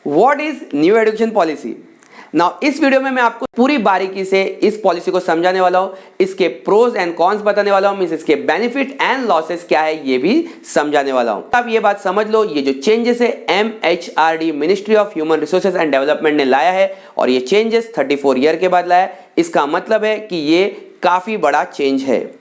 What is new education policy. Now इस video में मैं आपको पूरी बारीकी से इस पॉलिसी को समझाने वाला हूं, इसके प्रोज एंड कॉन्स बताने वाला हूं, मींस इसके बेनिफिट एंड लॉसेस क्या है ये भी समझाने वाला हूं। अब ये बात समझ लो, ये जो चेंजेस है MHRD ministry of human resources and development ने लाया है और ये चेंजेस 34 ईयर के बाद लाया है। इसका मतलब है कि ये काफी बड़ा चेंज है।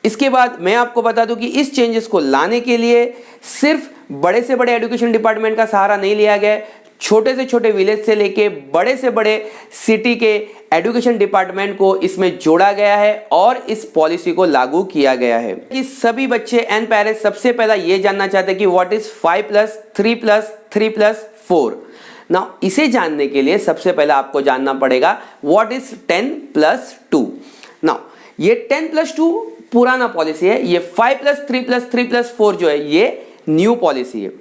इसके बाद मैं आपको बता दूं कि इस चेंजेस को लाने के लिए सिर्फ बड़े से बड़े एजुकेशन डिपार्टमेंट का सहारा नहीं लिया गया है, छोटे से छोटे विलेज से लेके बड़े से बड़े सिटी के एजुकेशन डिपार्टमेंट को इसमें जोड़ा गया है और इस पॉलिसी को लागू किया गया है। कि सभी बच्चे एंड पेरेंट्स सबसे पहला ये जानना चाहते हैं कि व्हाट इज 5+3+3+4। नाउ इसे जानने के लिए सबसे पहले आपको जानना पड़ेगा व्हाट इज 10+2। नाउ ये 10+2 पुराना पॉलिसी है, ये 5+3+3+4 जो है ये न्यू पॉलिसी है।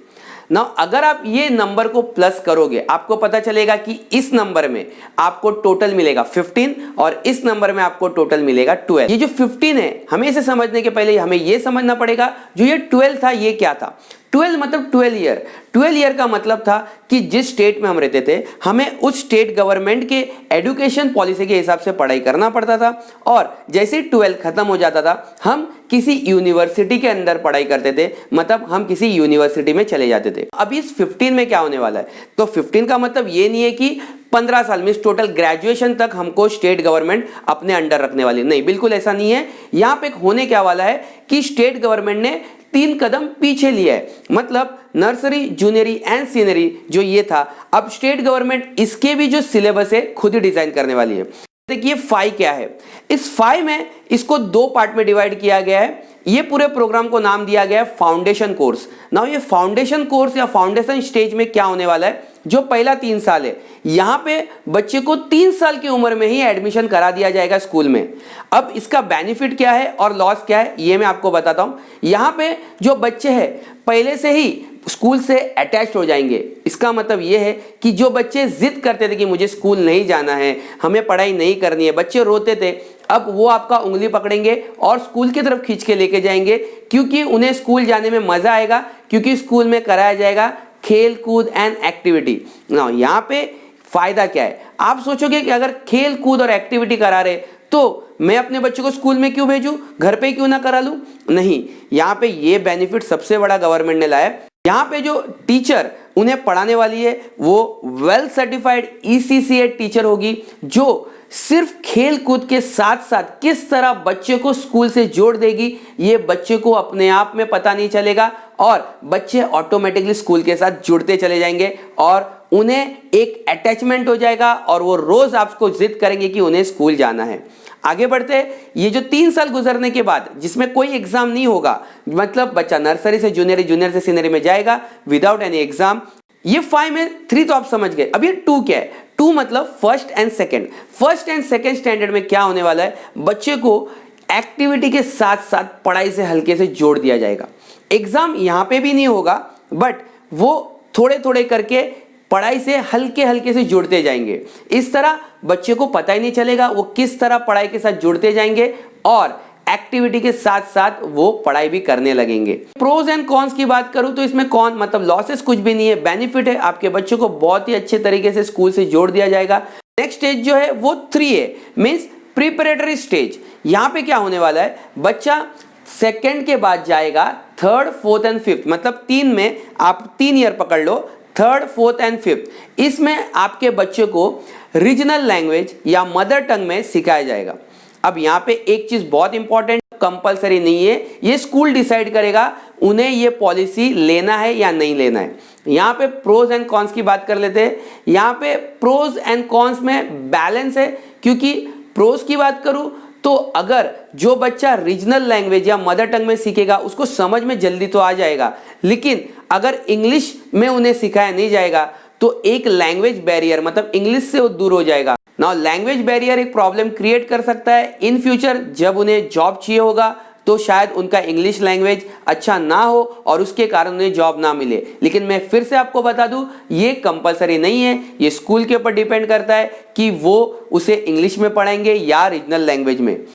नाउ अगर आप ये नंबर को प्लस करोगे आपको पता चलेगा कि इस नंबर में आपको टोटल मिलेगा 15 और इस नंबर में आपको टोटल मिलेगा 12। ये जो 15 है हमें इसे समझने के पहले हमें ये समझना पड़ेगा जो ये 12 था ये क्या था। 12 मतलब 12 ईयर। 12 ईयर का मतलब था कि जिस स्टेट में हम रहते थे हमें उस स्टेट गवर्नमेंट के एजुकेशन पॉलिसी के हिसाब से पढ़ाई करना पड़ता था और जैसे ही 12 खत्म हो जाता था हम किसी यूनिवर्सिटी के अंदर पढ़ाई करते थे, मतलब हम किसी यूनिवर्सिटी में चले जाते थे। अब इस 15 में क्या होने वाला है, तो 15 का मतलब ये नहीं है कि 15 साल में टोटल ग्रेजुएशन तक हमको स्टेट गवर्नमेंट अपने अंडर रखने वाली, नहीं, बिल्कुल ऐसा नहीं है। यहां पे होने क्या वाला है कि स्टेट गवर्नमेंट ने 3 कदम पीछे लिया है, मतलब नर्सरी, जूनियरी एंड सीनियरी जो ये था, अब स्टेट गवर्नमेंट इसके भी जो सिलेबस है खुद ही डिजाइन करने वाली है। देखिए 5 क्या है, इस 5 में इसको 2 पार्ट में डिवाइड किया गया है। ये पूरे प्रोग्राम को नाम दिया गया है फाउंडेशन कोर्स। नाउ ये फाउंडेशन कोर्स या फाउंडेशन स्टेज में क्या होने वाला है, जो पहला 3 साल है यहां पे बच्चे को 3 साल की उम्र में ही एडमिशन करा दिया जाएगा स्कूल में। अब इसका बेनिफिट क्या है और लॉस क्या है ये मैं आपको बताता हूं। यहां पे जो बच्चे हैं पहले से ही स्कूल से अटैच्ड हो जाएंगे। इसका मतलब यह है कि जो बच्चे जिद करते थे कि मुझे स्कूल नहीं जाना है, हमें पढ़ाई नहीं करनी है, बच्चे रोते थे, अब वो आपका उंगली पकड़ेंगे और स्कूल की तरफ खींच के लेके जाएंगे, क्योंकि उन्हें स्कूल जाने में मजा आएगा, क्योंकि स्कूल में कराया जाएगा खेल कूद एंड एक्टिविटी। ना यहाँ पे फायदा क्या है, आप सोचोगे कि अगर खेल कूद और एक्टिविटी करा रहे तो मैं अपने बच्चों को स्कूल में क्यों भेजूं, घर पे क्यों ना करा लूं। नहीं, यहाँ पे ये बेनिफिट सबसे बड़ा गवर्नमेंट ने लाया। यहाँ पे जो टीचर उन्हें पढ़ाने वाली है वो वेल सर्टिफाइड ECCA टीचर होगी, जो सिर्फ खेल कूद के साथ साथ किस तरह बच्चे को स्कूल से जोड़ देगी ये बच्चे को अपने आप में पता नहीं चलेगा और बच्चे ऑटोमेटिकली स्कूल के साथ जुड़ते चले जाएंगे और उन्हें एक अटैचमेंट हो जाएगा और वो रोज आपको जिद करेंगे कि उन्हें स्कूल जाना है। आगे बढ़ते हैं, ये जो 3 साल गुजरने के बाद जिसमें कोई एग्जाम नहीं होगा, मतलब बच्चा नर्सरी से जूनियर, जूनियर से सीनियर में जाएगा विदाउट एनी एग्जाम। ये 5 में 3 तो आप समझ गए। अब ये 2 क्या है, 2 मतलब first and second. First and second standard में क्या होने वाला है, बच्चे को एक्टिविटी के साथ साथ पढ़ाई से हल्के से जोड़ दिया जाएगा। एग्जाम यहां पे भी नहीं होगा, बट वो थोड़े थोड़े करके पढ़ाई से हल्के हल्के से जुड़ते जाएंगे। इस तरह बच्चे को पता ही नहीं चलेगा वो किस तरह पढ़ाई के साथ जुड़ते जाएंगे और एक्टिविटी के साथ साथ वो पढ़ाई भी करने लगेंगे। प्रोज एंड कॉन्स की बात करूं तो इसमें कौन मतलब लॉसेस कुछ भी नहीं है, बेनिफिट है, आपके बच्चों को बहुत ही अच्छे तरीके से स्कूल से जोड़ दिया जाएगा। नेक्स्ट स्टेज जो है वो 3 है, मींस प्रिपरेटरी स्टेज। यहां पे क्या होने वाला है, बच्चा सेकेंड के बाद जाएगा 3rd, 4th एंड 5th, मतलब 3 में आप 3 ईयर पकड़ लो, 3rd, 4th एंड 5th। इसमें आपके बच्चे को रीजनल लैंग्वेज या मदर टंग में सिखाया जाएगा। अब यहाँ पे एक चीज बहुत इंपॉर्टेंट, कंपलसरी नहीं है, ये स्कूल डिसाइड करेगा उन्हें ये पॉलिसी लेना है या नहीं लेना है। यहाँ पे प्रोज एंड कॉन्स की बात कर लेते हैं। यहाँ पे प्रोज एंड कॉन्स में बैलेंस है, क्योंकि प्रोज की बात करूं तो अगर जो बच्चा रीजनल लैंग्वेज या मदर टंग में सीखेगा उसको समझ में जल्दी तो आ जाएगा, लेकिन अगर इंग्लिश में उन्हें सिखाया नहीं जाएगा तो एक लैंग्वेज बैरियर, मतलब इंग्लिश से वो दूर हो जाएगा। नाउ लैंग्वेज बैरियर एक प्रॉब्लम क्रिएट कर सकता है इन फ्यूचर, जब उन्हें जॉब चाहिए होगा तो शायद उनका इंग्लिश लैंग्वेज अच्छा ना हो और उसके कारण उन्हें जॉब ना मिले। लेकिन मैं फिर से आपको बता दूं ये कंपलसरी नहीं है, ये स्कूल के ऊपर डिपेंड करता है कि वो उसे इंग्लिश में पढ़ाएंगे या रीजनल लैंग्वेज में।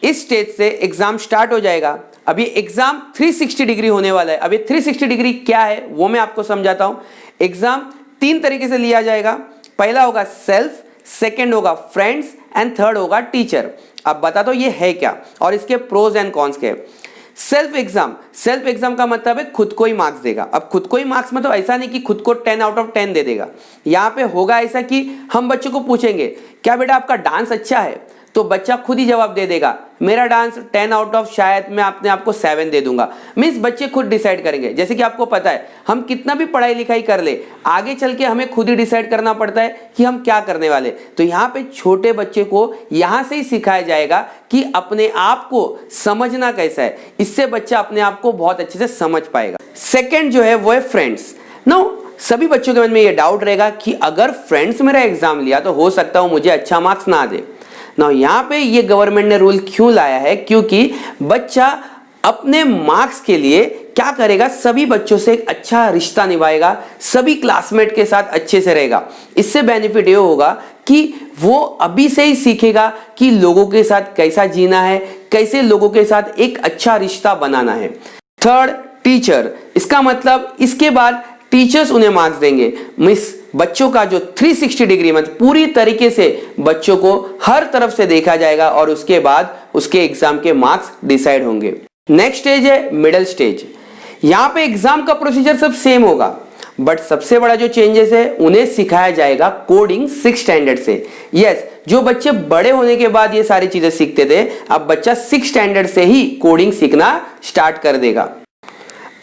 इस स्टेज से एग्जाम स्टार्ट हो जाएगा। अब ये एग्जाम 360 डिग्री होने वाला है। अब ये 360 डिग्री क्या है वो मैं आपको समझाता हूं। एग्जाम तीन तरीके से लिया जाएगा। पहला होगा सेल्फ, सेकंड होगा फ्रेंड्स एंड थर्ड होगा टीचर। अब बता दो ये है क्या और इसके प्रोज एंड कॉन्स के। सेल्फ एग्जाम का मतलब है खुद को ही मार्क्स देगा। अब खुद को ही मार्क्स मतलब ऐसा नहीं कि खुद को 10 आउट ऑफ 10 दे देगा। यहाँ पे होगा ऐसा कि हम बच्चों को पूछेंगे क्या बेटा आपका डांस अच्छा है, तो बच्चा खुद ही जवाब दे देगा मेरा डांस 10 आउट ऑफ शायद मैं अपने आप को 7 दे दूंगा। मीन्स बच्चे खुद डिसाइड करेंगे। जैसे कि आपको पता है हम कितना भी पढ़ाई लिखाई कर ले, आगे चल के हमें खुद ही डिसाइड करना पड़ता है कि हम क्या करने वाले। तो यहाँ पे छोटे बच्चे को यहाँ से ही सिखाया जाएगा कि अपने आप को समझना कैसा है। इससे बच्चा अपने आप को बहुत अच्छे से समझ पाएगा। सेकेंड जो है वो है फ्रेंड्स। नो सभी बच्चों के मन में ये डाउट रहेगा कि अगर फ्रेंड्स मेरा एग्जाम लिया तो हो सकता है मुझे अच्छा मार्क्स ना दे। ना यहाँ पे ये गवर्नमेंट ने रूल क्यों लाया है, क्योंकि बच्चा अपने मार्क्स के लिए क्या करेगा, सभी बच्चों से एक अच्छा रिश्ता निभाएगा, सभी क्लासमेट के साथ अच्छे से रहेगा। इससे बेनिफिट ये होगा कि वो अभी से ही सीखेगा कि लोगों के साथ कैसा जीना है, कैसे लोगों के साथ एक अच्छा रिश्ता बनाना है। थर्ड टीचर, इसका मतलब इसके बाद टीचर्स उन्हें मार्क्स देंगे। मिस बच्चों का जो 360 डिग्री मतलब पूरी तरीके से बच्चों को हर तरफ से देखा जाएगा और उसके बाद उसके एग्जाम के मार्क्स डिसाइड होंगे। नेक्स्ट स्टेज है मिडिल स्टेज। यहाँ पे एग्जाम का प्रोसीजर सब सेम होगा, बट सबसे बड़ा जो चेंजेस है उन्हें सिखाया जाएगा कोडिंग 6 स्टैंडर्ड से। यस, जो बच्चे बड़े होने के बाद ये सारी चीजें सीखते थे, अब बच्चा 6 स्टैंडर्ड से ही कोडिंग सीखना स्टार्ट कर देगा।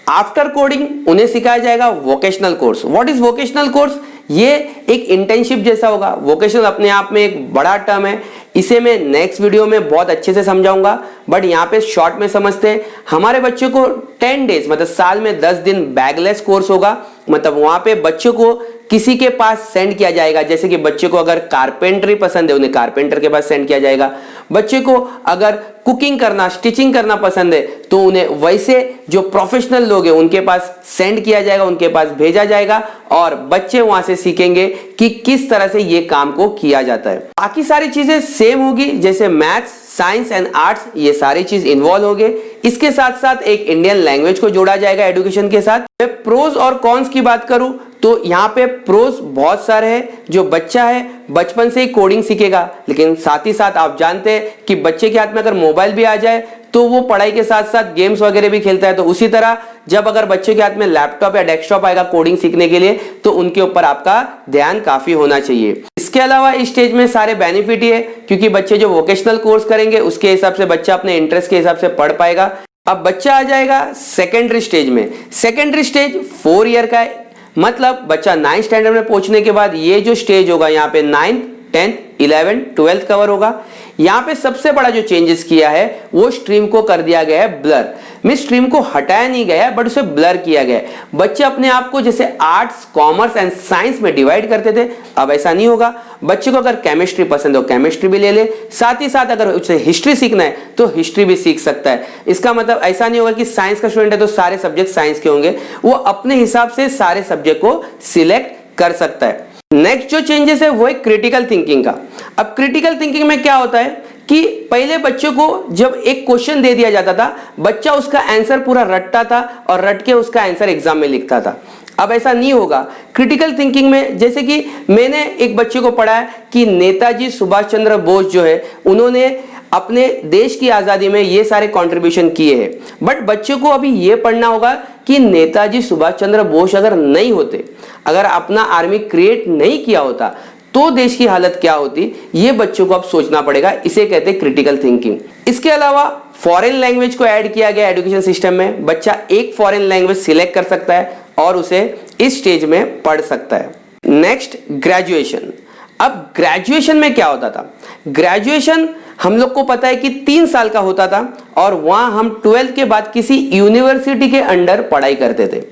आफ्टर कोडिंग उन्हें सिखाया जाएगा vocational course. What is vocational course? ये एक इंटर्नशिप जैसा होगा। वोकेशनल अपने आप में एक बड़ा टर्म है, इसे मैं नेक्स्ट वीडियो में बहुत अच्छे से समझाऊंगा, बट यहाँ पे शॉर्ट में समझते हैं। हमारे बच्चों को 10 डेज मतलब साल में 10 दिन बैगलेस कोर्स होगा। मतलब वहां पे बच्चों को किसी के पास सेंड किया जाएगा। जैसे कि बच्चे को अगर कारपेंटरी पसंद है उन्हें कारपेंटर के पास सेंड किया जाएगा। बच्चे को अगर कुकिंग करना, स्टिचिंग करना पसंद है तो उन्हें वैसे जो प्रोफेशनल लोग हैं उनके पास सेंड किया जाएगा, उनके पास भेजा जाएगा और बच्चे वहां से सीखेंगे कि किस तरह से ये काम को किया जाता है। बाकी सारी चीजें सेम होगी, जैसे मैथ्स, साइंस एंड आर्ट्स, ये सारी चीज इन्वॉल्व हो गए। इसके साथ साथ एक इंडियन लैंग्वेज को जोड़ा जाएगा एजुकेशन के साथ। मैं प्रोज और कॉन्स की बात करूं तो यहाँ पे प्रोज बहुत सारे हैं। जो बच्चा है बचपन से ही कोडिंग सीखेगा, लेकिन साथ ही साथ आप जानते हैं कि बच्चे के हाथ में अगर मोबाइल भी आ जाए तो वो पढ़ाई के साथ साथ गेम्स वगैरह भी खेलता है। तो उसी तरह जब अगर बच्चे के हाथ में लैपटॉप या डेस्कटॉप आएगा कोडिंग सीखने के लिए, तो उनके ऊपर आपका ध्यान काफी होना चाहिए। इसके अलावा इस स्टेज में सारे बेनिफिट ही है, क्योंकि बच्चे जो वोकेशनल कोर्स करेंगे उसके हिसाब से बच्चा अपने इंटरेस्ट के हिसाब से पढ़ पाएगा। अब बच्चा आ जाएगा सेकेंडरी स्टेज में। सेकेंडरी स्टेज 4 ईयर का है, मतलब बच्चा 9th स्टैंडर्ड में पहुंचने के बाद ये जो स्टेज होगा यहाँ पे 9th, 10th, 11th, 12th cover होगा। यहाँ पे सबसे बड़ा जो चेंजेस किया है वो स्ट्रीम को कर दिया गया है ब्लर। मिस स्ट्रीम को हटाया नहीं गया बट उसे ब्लर किया गया है। बच्चे अपने आप को जैसे आर्ट्स, कॉमर्स एंड साइंस में डिवाइड करते थे, अब ऐसा नहीं होगा। बच्चे को अगर केमिस्ट्री पसंद हो केमिस्ट्री भी ले ले, साथ ही साथ अगर उसे हिस्ट्री सीखना है तो हिस्ट्री भी सीख सकता है। इसका मतलब ऐसा नहीं होगा कि साइंस का स्टूडेंट है तो सारे सब्जेक्ट साइंस के होंगे, वो अपने हिसाब से सारे सब्जेक्ट को सिलेक्ट कर सकता है। नेक्स्ट जो चेंजेस है वो है क्रिटिकल थिंकिंग का। अब क्रिटिकल थिंकिंग में क्या होता है कि पहले बच्चों को जब एक क्वेश्चन दे दिया जाता था, बच्चा उसका आंसर पूरा रटता था और रट के उसका आंसर एग्जाम में लिखता था। अब ऐसा नहीं होगा। क्रिटिकल थिंकिंग में जैसे कि मैंने एक बच्चे को पढ़ाया कि नेताजी सुभाष चंद्र बोस जो है उन्होंने अपने देश की आजादी में ये सारे कंट्रीब्यूशन किए हैं, बट बच्चों को अभी ये पढ़ना होगा कि नेताजी सुभाष चंद्र बोस अगर नहीं होते, अगर अपना आर्मी क्रिएट नहीं किया होता तो देश की हालत क्या होती, ये बच्चों को अब सोचना पड़ेगा। इसे कहते हैं क्रिटिकल थिंकिंग। इसके अलावा फॉरेन लैंग्वेज को ऐड किया गया एजुकेशन सिस्टम में। बच्चा एक फॉरेन लैंग्वेज सिलेक्ट कर सकता है और उसे इस स्टेज में पढ़ सकता है। Next graduation. अब ग्रेजुएशन में क्या होता था? ग्रेजुएशन हम लोग को पता है कि 3 साल का होता था और वहां हम 12th के बाद किसी यूनिवर्सिटी के अंडर पढ़ाई करते थे,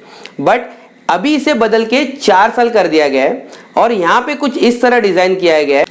बट अभी इसे बदल के 4 साल कर दिया गया है और यहाँ पे कुछ इस तरह डिजाइन किया गया है।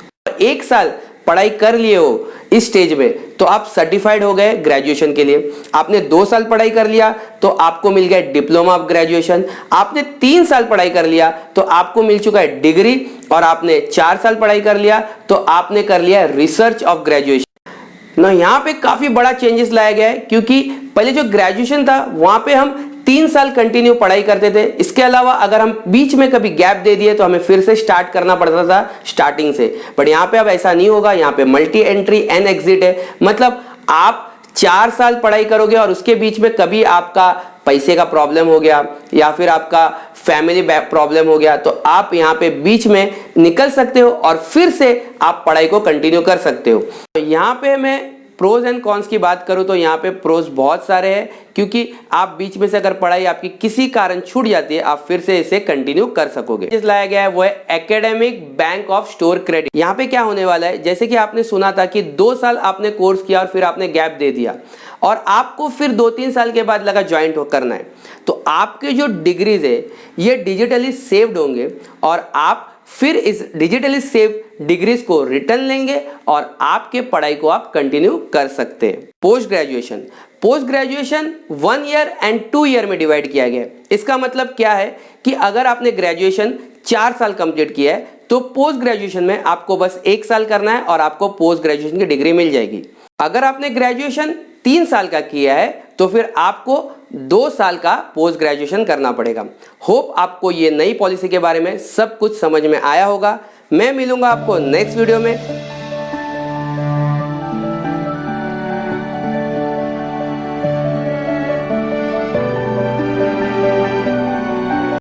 1 साल पढ़ाई कर लिए हो इस स्टेज में तो आप सर्टिफाइड हो गए ग्रेजुएशन के लिए। आपने 2 साल पढ़ाई कर लिया तो आपको मिल गया डिप्लोमा ऑफ ग्रेजुएशन। आपने 3 साल पढ़ाई कर लिया तो आपको मिल चुका है डिग्री, और आपने 4 साल पढ़ाई कर लिया तो आपने कर लिया रिसर्च ऑफ ग्रेजुएशन। ना यहाँ पे काफी बड़ा चेंजेस लाया गया है, क्योंकि पहले जो ग्रेजुएशन था वहां पे हम 3 साल कंटिन्यू पढ़ाई करते थे। इसके अलावा अगर हम बीच में कभी गैप दे दिए तो हमें फिर से स्टार्ट करना पड़ता था स्टार्टिंग से, बट यहाँ पे अब ऐसा नहीं होगा। यहाँ पे मल्टी एंट्री एंड एग्जिट है, मतलब आप 4 साल पढ़ाई करोगे और उसके बीच में कभी आपका पैसे का प्रॉब्लम हो गया या फिर आपका फैमिली प्रॉब्लम हो गया तो आप यहाँ पे बीच में निकल सकते हो और फिर से आप पढ़ाई को कंटिन्यू कर सकते हो। तो यहाँ पे मैं प्रोज एंड कॉन्स की बात करूं तो यहाँ पे प्रोज बहुत सारे हैं, क्योंकि आप बीच में से अगर पढ़ाई आपकी किसी कारण छूट जाती है आप फिर से इसे कंटिन्यू कर सकोगे। जिस लाया गया है वो है academic bank of store credit. यहाँ पे क्या होने वाला है, जैसे कि आपने सुना था कि 2 साल आपने कोर्स किया और फिर आपने गैप दे दिया और आपको फिर 2-3 साल के बाद लगा ज्वाइन करना है, तो आपके जो डिग्रीज है ये डिजिटली सेव्ड होंगे और आप फिर इस डिजिटली सेव डिग्रीज को रिटर्न लेंगे और आपके पढ़ाई को आप कंटिन्यू कर सकते हैं। Post graduation 1 year and 2 year में डिवाइड किया गया है। इसका मतलब क्या है कि अगर आपने ग्रेजुएशन 4 साल कंप्लीट किया है तो पोस्ट ग्रेजुएशन में आपको बस 1 साल करना है और आपको पोस्ट ग्रेजुएशन की डिग्री मिल जाएगी। अगर आपने ग्रेजुएशन 3 साल का किया है तो फिर आपको 2 साल का पोस्ट ग्रेजुएशन करना पड़ेगा। होप आपको ये नई पॉलिसी के बारे में सब कुछ समझ में आया होगा। मैं मिलूंगा आपको नेक्स्ट वीडियो में।